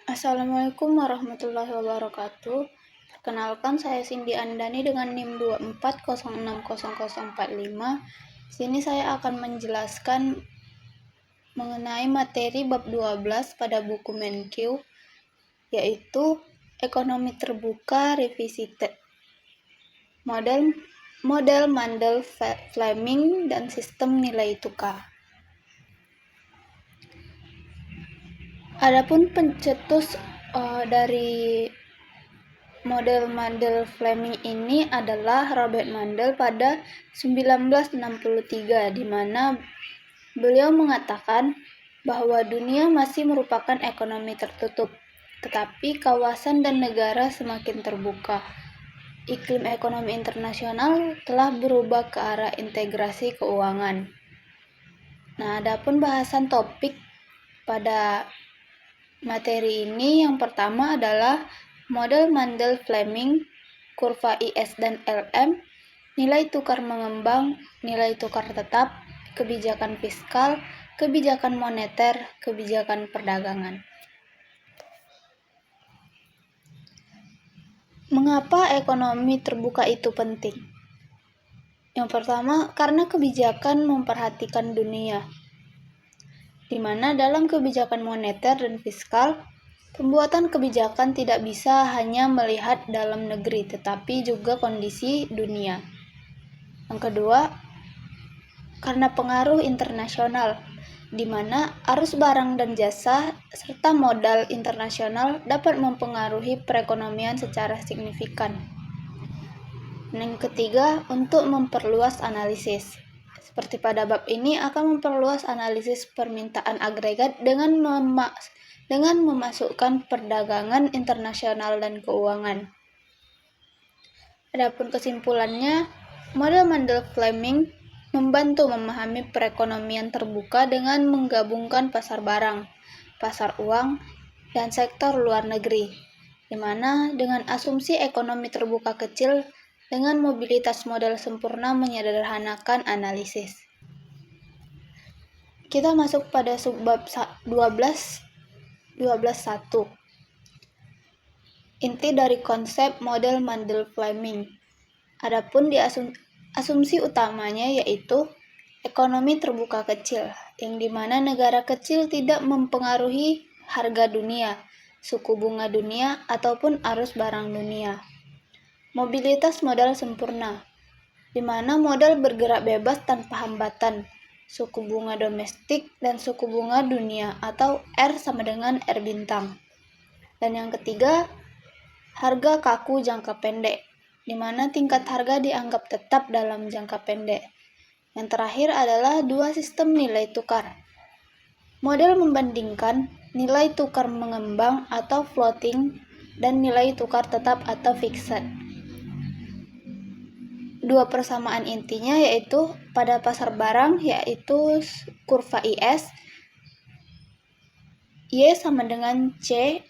Assalamualaikum warahmatullahi wabarakatuh. Perkenalkan, saya Cindy Andani dengan NIM 24060045. Sini saya akan menjelaskan mengenai materi bab 12 pada buku Menq, yaitu ekonomi terbuka revisi model Mandel-Fleming dan sistem nilai tukar. Adapun pencetus dari model Mandel-Fleming ini adalah Robert Mandel pada 1963, di mana beliau mengatakan bahwa dunia masih merupakan ekonomi tertutup, tetapi kawasan dan negara semakin terbuka. Iklim ekonomi internasional telah berubah ke arah integrasi keuangan. Nah, adapun bahasan topik pada materi ini yang pertama adalah model Mandel-Fleming, kurva IS dan LM, nilai tukar mengembang, nilai tukar tetap, kebijakan fiskal, kebijakan moneter, kebijakan perdagangan. Mengapa ekonomi terbuka itu penting? Yang pertama, karena kebijakan memperhatikan dunia, di mana dalam kebijakan moneter dan fiskal, pembuatan kebijakan tidak bisa hanya melihat dalam negeri, tetapi juga kondisi dunia. Yang kedua, karena pengaruh internasional, di mana arus barang dan jasa serta modal internasional dapat mempengaruhi perekonomian secara signifikan. Yang ketiga, untuk memperluas analisis. Seperti pada bab ini akan memperluas analisis permintaan agregat dengan memasukkan perdagangan internasional dan keuangan. Adapun kesimpulannya, model Mandel-Fleming membantu memahami perekonomian terbuka dengan menggabungkan pasar barang, pasar uang, dan sektor luar negeri, di mana dengan asumsi ekonomi terbuka kecil dengan mobilitas modal sempurna menyederhanakan analisis. Kita masuk pada subbab 12.1. Inti dari konsep model Mandel-Fleming. Adapun di asumsi utamanya yaitu ekonomi terbuka kecil, yang dimana negara kecil tidak mempengaruhi harga dunia, suku bunga dunia, ataupun arus barang dunia. Mobilitas modal sempurna, di mana modal bergerak bebas tanpa hambatan, suku bunga domestik dan suku bunga dunia atau R sama dengan R bintang. Dan yang ketiga, harga kaku jangka pendek, di mana tingkat harga dianggap tetap dalam jangka pendek. Yang terakhir adalah dua sistem nilai tukar. Model membandingkan nilai tukar mengembang atau floating dan nilai tukar tetap atau fixed. Dua persamaan intinya yaitu pada pasar barang yaitu kurva IS, Y sama dengan C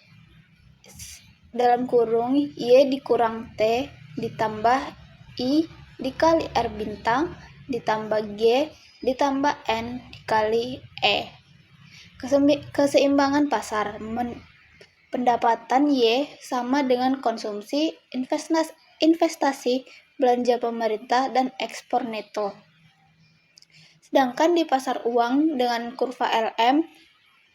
dalam kurung Y dikurang T ditambah I dikali R bintang ditambah G ditambah N dikali E. Keseimbangan pasar, pendapatan Y sama dengan konsumsi, investasi, belanja pemerintah, dan ekspor neto. Sedangkan di pasar uang dengan kurva LM,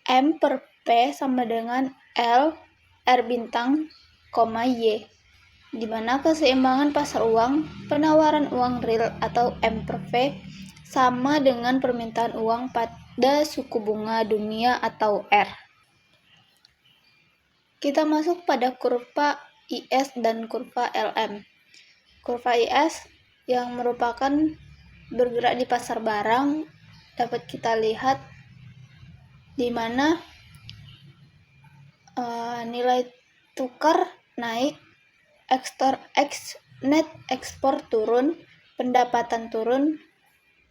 M per P sama dengan L R bintang, Y, di mana keseimbangan pasar uang, penawaran uang real atau M per V sama dengan permintaan uang pada suku bunga dunia atau R. Kita masuk pada kurva IS dan kurva LM. Kurva IS yang merupakan bergerak di pasar barang dapat kita lihat di mana nilai tukar naik, net ekspor turun, pendapatan turun,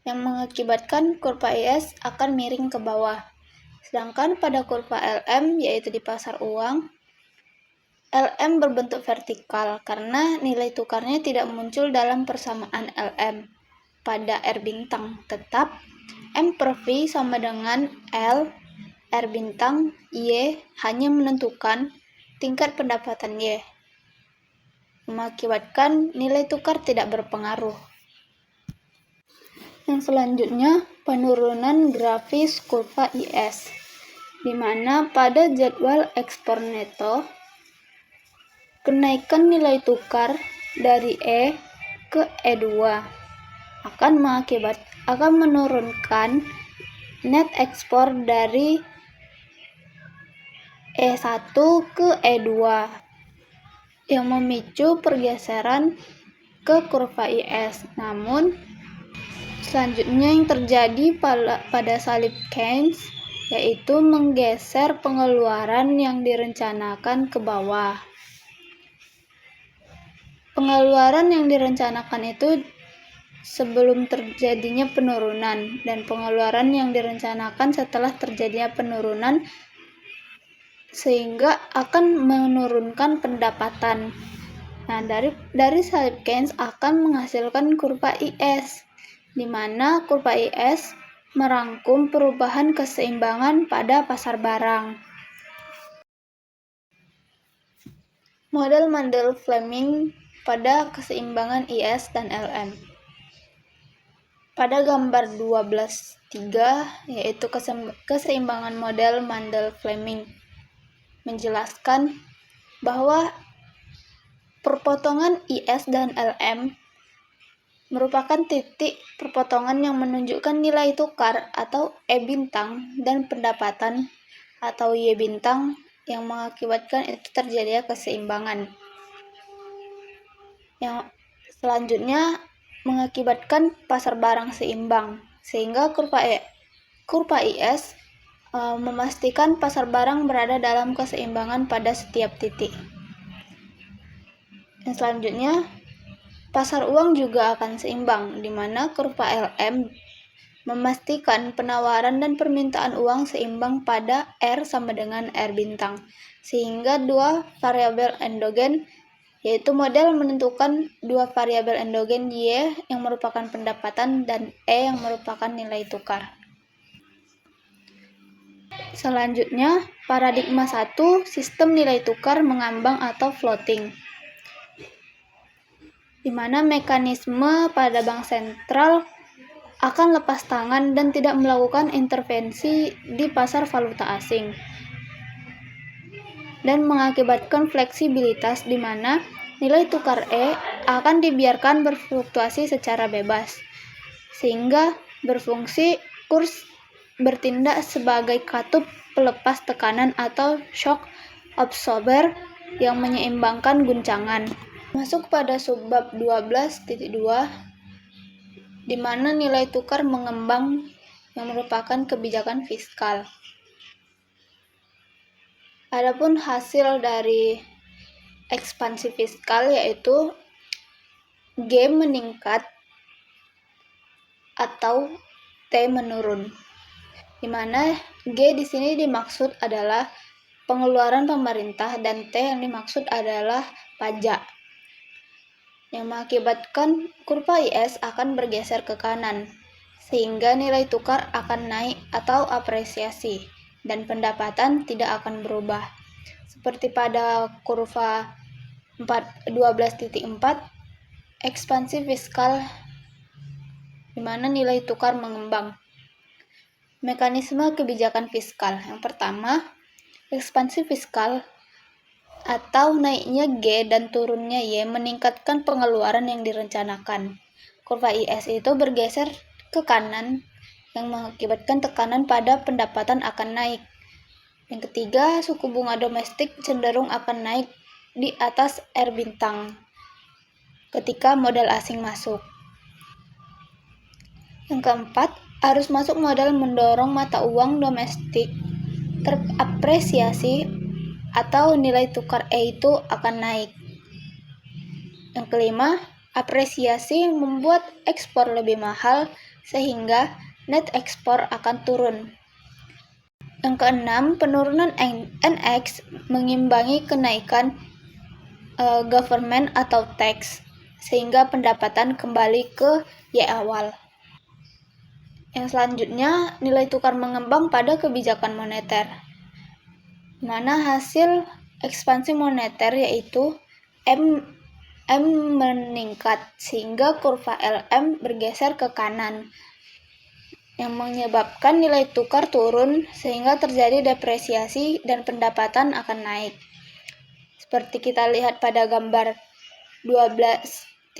yang mengakibatkan kurva IS akan miring ke bawah. Sedangkan pada kurva LM yaitu di pasar uang, LM berbentuk vertikal karena nilai tukarnya tidak muncul dalam persamaan LM pada R bintang tetap M per V sama dengan L R bintang Y hanya menentukan tingkat pendapatan Y, mengakibatkan nilai tukar tidak berpengaruh. Yang selanjutnya, penurunan grafis kurva IS, di mana pada jadwal ekspor neto, kenaikan nilai tukar dari E ke E2 akan menurunkan net ekspor dari E1 ke E2 yang memicu pergeseran ke kurva IS. Namun, selanjutnya yang terjadi pada salib Keynes yaitu menggeser pengeluaran yang direncanakan ke bawah. Pengeluaran yang direncanakan itu sebelum terjadinya penurunan, dan pengeluaran yang direncanakan setelah terjadinya penurunan, sehingga akan menurunkan pendapatan. Nah, dari salib Keynes akan menghasilkan kurva IS, di mana kurva IS merangkum perubahan keseimbangan pada pasar barang. Model Mendel-Fleming pada keseimbangan IS dan LM. Pada gambar 12.3, yaitu keseimbangan model Mendel-Fleming, menjelaskan bahwa perpotongan IS dan LM merupakan titik perpotongan yang menunjukkan nilai tukar atau E bintang dan pendapatan atau Y bintang yang mengakibatkan itu terjadinya keseimbangan. Yang selanjutnya mengakibatkan pasar barang seimbang, sehingga kurva IS memastikan pasar barang berada dalam keseimbangan pada setiap titik. Yang selanjutnya, pasar uang juga akan seimbang, di mana kurva LM memastikan penawaran dan permintaan uang seimbang pada R sama dengan R bintang, sehingga dua variabel endogen, yaitu model menentukan dua variabel endogen Y yang merupakan pendapatan dan E yang merupakan nilai tukar. Selanjutnya, paradigma 1, sistem nilai tukar mengambang atau floating, di mana mekanisme pada bank sentral akan lepas tangan dan tidak melakukan intervensi di pasar valuta asing, dan mengakibatkan fleksibilitas di mana nilai tukar E akan dibiarkan berfluktuasi secara bebas, sehingga berfungsi kurs bertindak sebagai katup pelepas tekanan atau shock absorber yang menyeimbangkan guncangan. Masuk pada subbab 12.2, di mana nilai tukar mengembang yang merupakan kebijakan fiskal. Adapun hasil dari ekspansi fiskal yaitu G meningkat atau T menurun, di mana G di sini dimaksud adalah pengeluaran pemerintah dan T yang dimaksud adalah pajak, yang mengakibatkan kurva IS akan bergeser ke kanan, sehingga nilai tukar akan naik atau apresiasi, dan pendapatan tidak akan berubah. Seperti pada kurva 12.4, ekspansi fiskal di mana nilai tukar mengembang. Mekanisme kebijakan fiskal. Yang pertama, ekspansi fiskal atau naiknya G dan turunnya Y meningkatkan pengeluaran yang direncanakan. Kurva IS itu bergeser ke kanan yang mengakibatkan tekanan pada pendapatan akan naik. Yang ketiga, suku bunga domestik cenderung akan naik di atas R bintang ketika modal asing masuk. Yang keempat, arus masuk modal mendorong mata uang domestik terapresiasi atau nilai tukar E itu akan naik. Yang kelima, apresiasi membuat ekspor lebih mahal sehingga net ekspor akan turun. Yang keenam, penurunan NX mengimbangi kenaikan government atau tax sehingga pendapatan kembali ke Y awal. Yang selanjutnya, nilai tukar mengembang pada kebijakan moneter, di mana hasil ekspansi moneter yaitu M meningkat sehingga kurva LM bergeser ke kanan, yang menyebabkan nilai tukar turun sehingga terjadi depresiasi dan pendapatan akan naik. Seperti kita lihat pada gambar 12.5,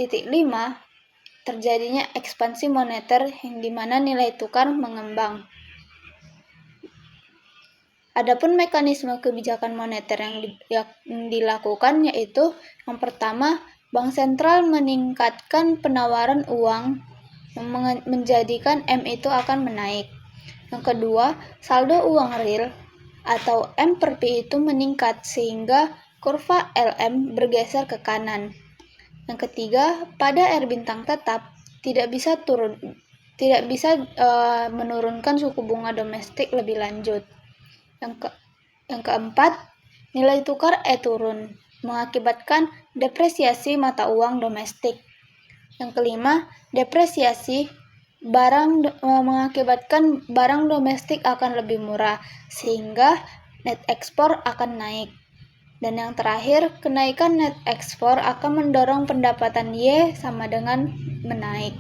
terjadinya ekspansi moneter yang dimana nilai tukar mengembang. Adapun mekanisme kebijakan moneter yang dilakukan yaitu yang pertama, Bank Sentral meningkatkan penawaran uang yang menjadikan M itu akan menaik. Yang kedua, saldo uang real atau M per P itu meningkat sehingga kurva LM bergeser ke kanan. Yang ketiga, pada R bintang tetap tidak bisa menurunkan suku bunga domestik lebih lanjut. Yang keempat, nilai tukar E turun, mengakibatkan depresiasi mata uang domestik. Yang kelima, depresiasi mengakibatkan barang domestik akan lebih murah, sehingga net ekspor akan naik. Dan yang terakhir, kenaikan net ekspor akan mendorong pendapatan Y sama dengan menaik.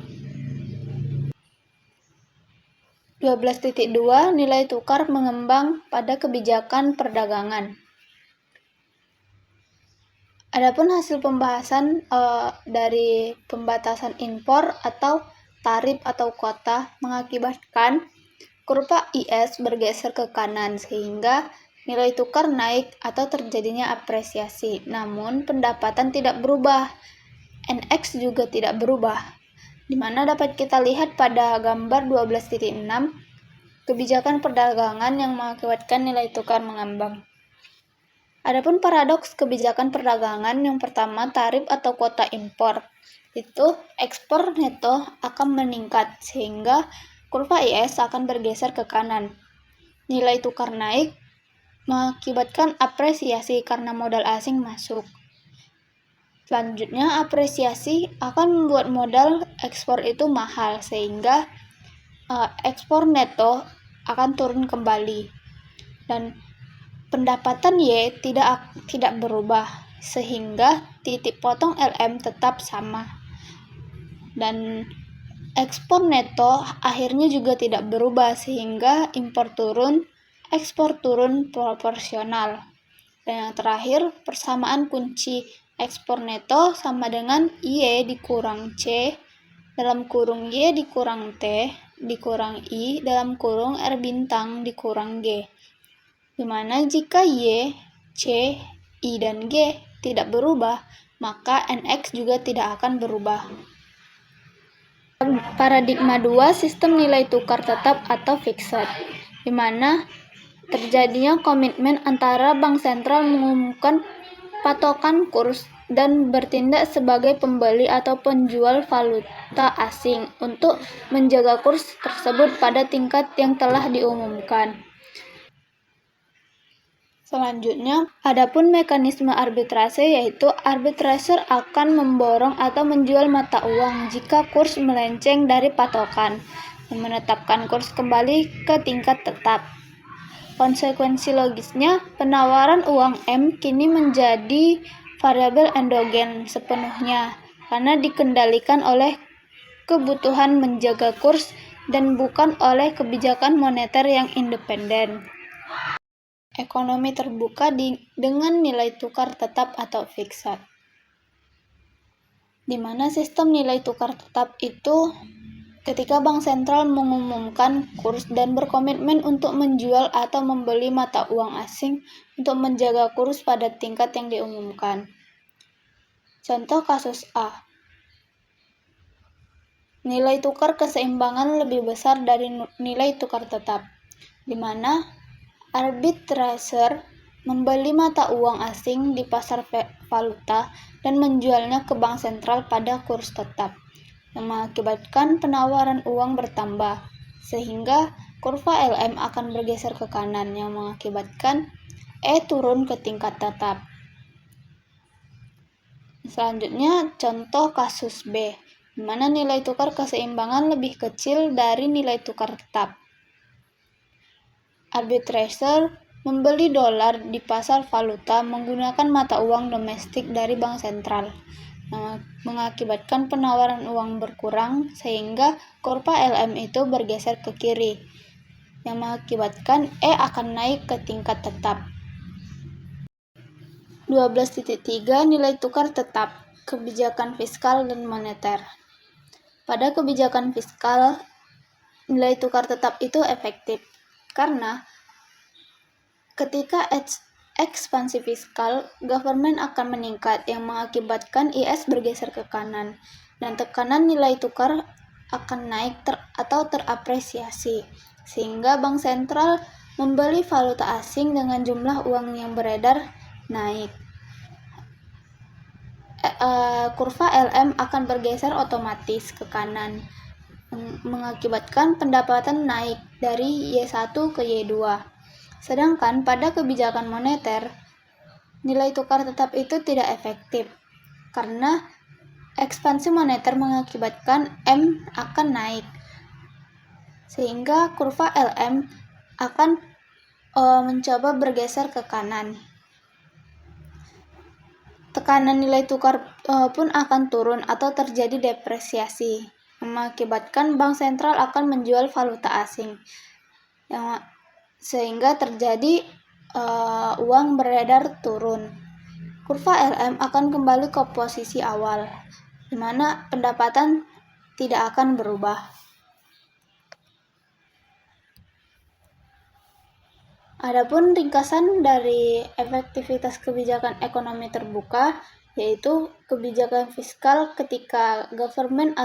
12.2 Nilai tukar mengembang pada kebijakan perdagangan. Adapun hasil pembahasan dari pembatasan impor atau tarif atau kuota mengakibatkan kurva IS bergeser ke kanan sehingga nilai tukar naik atau terjadinya apresiasi. Namun pendapatan tidak berubah. NX juga tidak berubah. Di mana dapat kita lihat pada gambar 12.6, kebijakan perdagangan yang mengakibatkan nilai tukar mengembang. Adapun paradoks kebijakan perdagangan, yang pertama tarif atau kuota impor, itu ekspor neto akan meningkat sehingga kurva IS akan bergeser ke kanan. Nilai tukar naik mengakibatkan apresiasi karena modal asing masuk. Selanjutnya, apresiasi akan membuat modal ekspor itu mahal sehingga ekspor neto akan turun kembali dan pendapatan Y tidak berubah sehingga titik potong LM tetap sama dan ekspor neto akhirnya juga tidak berubah sehingga impor turun, ekspor turun proporsional. Dan yang terakhir, persamaan kunci ekspor neto sama dengan Y dikurang C dalam kurung Y dikurang T dikurang I dalam kurung R bintang dikurang G. Dimana jika Y, C, I, dan G tidak berubah, maka NX juga tidak akan berubah. Paradigma 2, sistem nilai tukar tetap atau fixed, di mana terjadinya komitmen antara bank sentral mengumumkan patokan kurs dan bertindak sebagai pembeli atau penjual valuta asing untuk menjaga kurs tersebut pada tingkat yang telah diumumkan. Selanjutnya, adapun mekanisme arbitrase, yaitu arbitraser akan memborong atau menjual mata uang jika kurs melenceng dari patokan dan menetapkan kurs kembali ke tingkat tetap. Konsekuensi logisnya, penawaran uang M kini menjadi variabel endogen sepenuhnya karena dikendalikan oleh kebutuhan menjaga kurs dan bukan oleh kebijakan moneter yang independen. Ekonomi terbuka dengan nilai tukar tetap atau fixed, di mana sistem nilai tukar tetap itu ketika bank sentral mengumumkan kurs dan berkomitmen untuk menjual atau membeli mata uang asing untuk menjaga kurs pada tingkat yang diumumkan. Contoh kasus A. Nilai tukar keseimbangan lebih besar dari nilai tukar tetap, di mana arbitraser membeli mata uang asing di pasar valuta dan menjualnya ke bank sentral pada kurs tetap, yang mengakibatkan penawaran uang bertambah, sehingga kurva LM akan bergeser ke kanan yang mengakibatkan E turun ke tingkat tetap. Selanjutnya, contoh kasus B, di mana nilai tukar keseimbangan lebih kecil dari nilai tukar tetap. Arbitrator membeli dolar di pasar valuta menggunakan mata uang domestik dari bank sentral, mengakibatkan penawaran uang berkurang sehingga kurva LM itu bergeser ke kiri, yang mengakibatkan E akan naik ke tingkat tetap. 12.3 Nilai tukar tetap, kebijakan fiskal dan moneter. Pada kebijakan fiskal, nilai tukar tetap itu efektif karena ketika ekspansi fiskal, government akan meningkat yang mengakibatkan IS bergeser ke kanan dan tekanan nilai tukar akan naik atau terapresiasi sehingga bank sentral membeli valuta asing dengan jumlah uang yang beredar naik. Kurva LM akan bergeser otomatis ke kanan mengakibatkan pendapatan naik dari Y1 ke Y2. Sedangkan pada kebijakan moneter, nilai tukar tetap itu tidak efektif karena ekspansi moneter mengakibatkan M akan naik sehingga kurva LM akan mencoba bergeser ke kanan. Tekanan nilai tukar pun akan turun atau terjadi depresiasi, mengakibatkan bank sentral akan menjual valuta asing, sehingga terjadi uang beredar turun. Kurva LM akan kembali ke posisi awal, di mana pendapatan tidak akan berubah. Adapun ringkasan dari efektivitas kebijakan ekonomi terbuka, yaitu kebijakan fiskal ketika government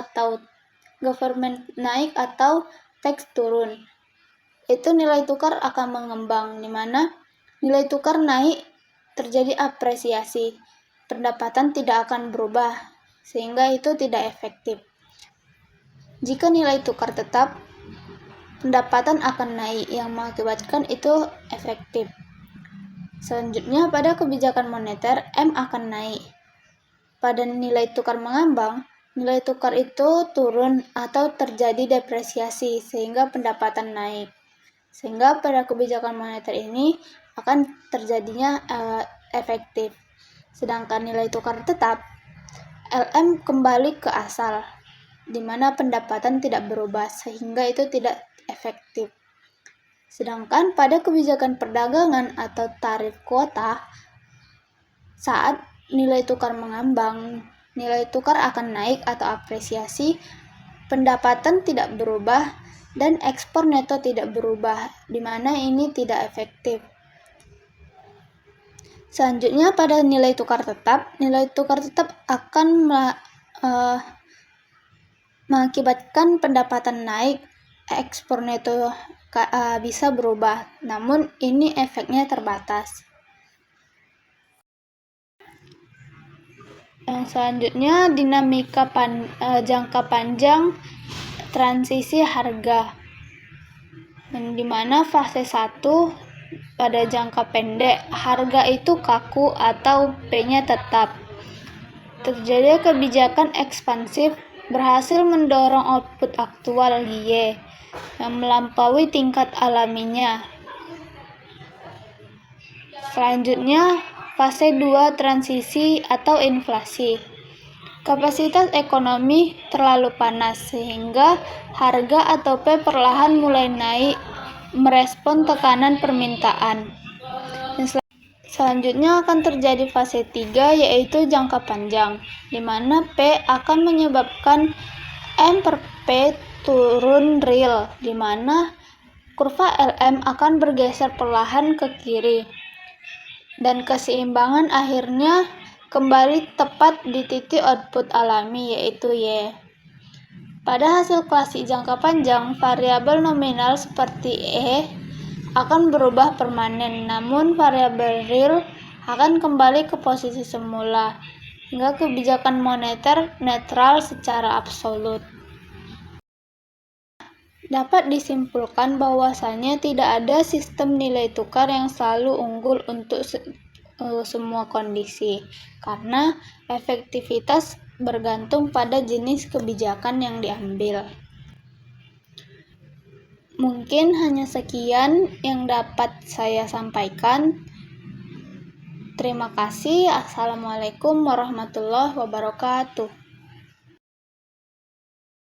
naik atau tax turun. Itu nilai tukar akan mengembang, di mana nilai tukar naik terjadi apresiasi, pendapatan tidak akan berubah, sehingga itu tidak efektif. Jika nilai tukar tetap, pendapatan akan naik yang mengakibatkan itu efektif. Selanjutnya, pada kebijakan moneter, M akan naik. Pada nilai tukar mengambang, nilai tukar itu turun atau terjadi depresiasi sehingga pendapatan naik. Sehingga pada kebijakan moneter ini akan terjadinya efektif. Sedangkan nilai tukar tetap, LM kembali ke asal, di mana pendapatan tidak berubah sehingga itu tidak efektif. Sedangkan pada kebijakan perdagangan atau tarif kuota, saat nilai tukar mengambang, nilai tukar akan naik atau apresiasi, pendapatan tidak berubah, dan ekspor neto tidak berubah, di mana ini tidak efektif. Selanjutnya, pada nilai tukar tetap akan mengakibatkan pendapatan naik, ekspor neto bisa berubah, namun ini efeknya terbatas. Yang selanjutnya, dinamika jangka panjang transisi harga, di mana fase 1 pada jangka pendek harga itu kaku atau P-nya tetap. Terjadi kebijakan ekspansif berhasil mendorong output aktual Y yang melampaui tingkat alaminya. Selanjutnya, fase 2 transisi atau inflasi. Kapasitas ekonomi terlalu panas sehingga harga atau P perlahan mulai naik merespon tekanan permintaan. Selanjutnya akan terjadi fase 3 yaitu jangka panjang, di mana P akan menyebabkan M per P turun real, di mana kurva LM akan bergeser perlahan ke kiri dan keseimbangan akhirnya kembali tepat di titik output alami yaitu Y. Pada hasil klasik jangka panjang, variabel nominal seperti E akan berubah permanen, namun variabel real akan kembali ke posisi semula, hingga kebijakan moneter netral secara absolut. Dapat disimpulkan bahwasannya tidak ada sistem nilai tukar yang selalu unggul untuk semua kondisi, karena efektivitas bergantung pada jenis kebijakan yang diambil. Mungkin hanya sekian yang dapat saya sampaikan. Terima kasih. Assalamualaikum warahmatullahi wabarakatuh.